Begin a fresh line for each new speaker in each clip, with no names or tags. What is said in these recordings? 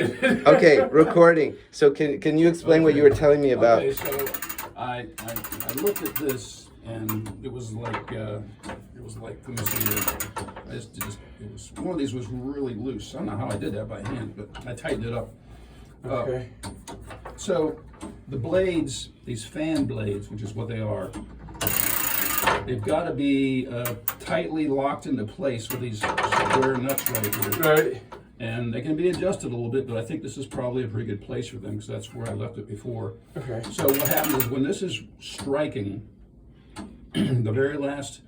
Okay, recording. So can you explain what you were telling me about?
Okay, so I looked at this and it was like let me see here. It was one of these was really loose. I don't know how I did that by hand, but I tightened it up.
Okay.
So the blades, these fan blades, which is what they are, they've got to be tightly locked into place with these square nuts right here.
Right.
And they can be adjusted a little bit, but I think this is probably a pretty good place for them because that's where I left it before.
Okay.
So what happens is when this is striking, the very last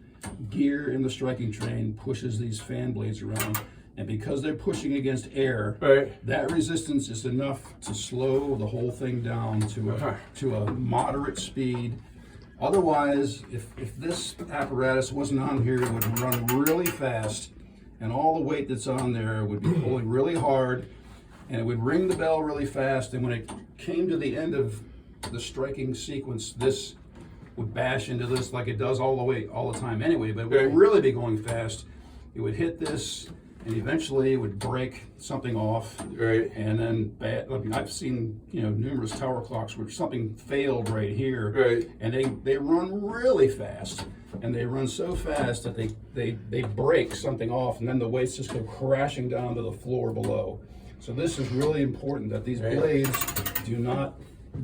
gear in the striking train pushes these fan blades around, and because they're pushing against air,
Right.
that resistance is enough to slow the whole thing down to a moderate speed. Otherwise, if this apparatus wasn't on here, it would run really fast, and all the weight that's on there would be pulling really hard, and it would ring the bell really fast, and when it came to the end of the striking sequence, this would bash into this like it does all the time anyway, but it would really be going fast. It would hit this, and eventually it would break something off.
Right.
And then I mean, I've seen numerous tower clocks where something failed right here.
Right.
And they run really fast, and they run so fast that they break something off, and then the weights just go crashing down to the floor below. So this is really important that these blades do not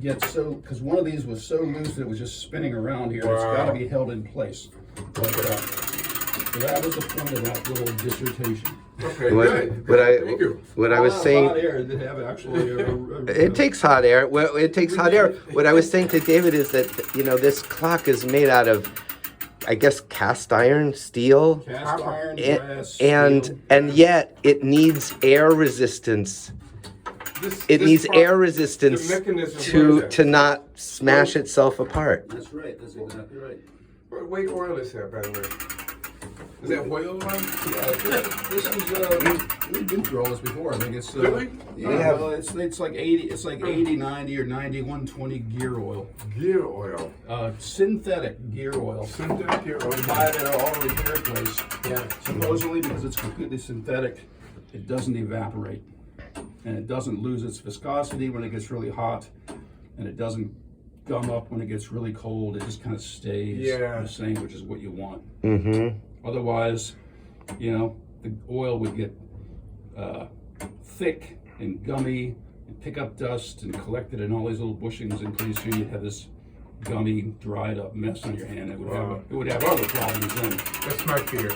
get so, because one of these was so loose that it was just spinning around here.
Wow.
It's got to be held in place like that. So that was the point of that little dissertation.
Okay.
What,
good. Thank you.
what I was
Hot
saying.
air did have actually
It takes hot air. Well, it takes hot air. What I was saying to David is that this clock is made out of, I guess, cast iron, steel,
cast iron, glass,
and
steel.
yet it needs air resistance. It needs air resistance
the mechanism
to not smash itself apart.
That's right. That's exactly right.
What weight oil is that, by the way? Is that whale oil?
Yeah, this is we've been through all this before. I think it's
Really?
Yeah, well, it's like 80. It's like 80, 90, or 90, 120 gear oil.
Gear oil.
Synthetic gear oil.
Synthetic gear oil.
You buy it at an auto repair place.
Yeah.
Supposedly, because it's completely synthetic, it doesn't evaporate, and it doesn't lose its viscosity when it gets really hot, and it doesn't gum up when it gets really cold. It just kind of stays the same, which is what you want.
Mm-hmm.
Otherwise, the oil would get thick and gummy and pick up dust and collect it in all these little bushings, and pretty soon you'd have this gummy, dried up mess on your hand. It would have other problems then.
That's my fear.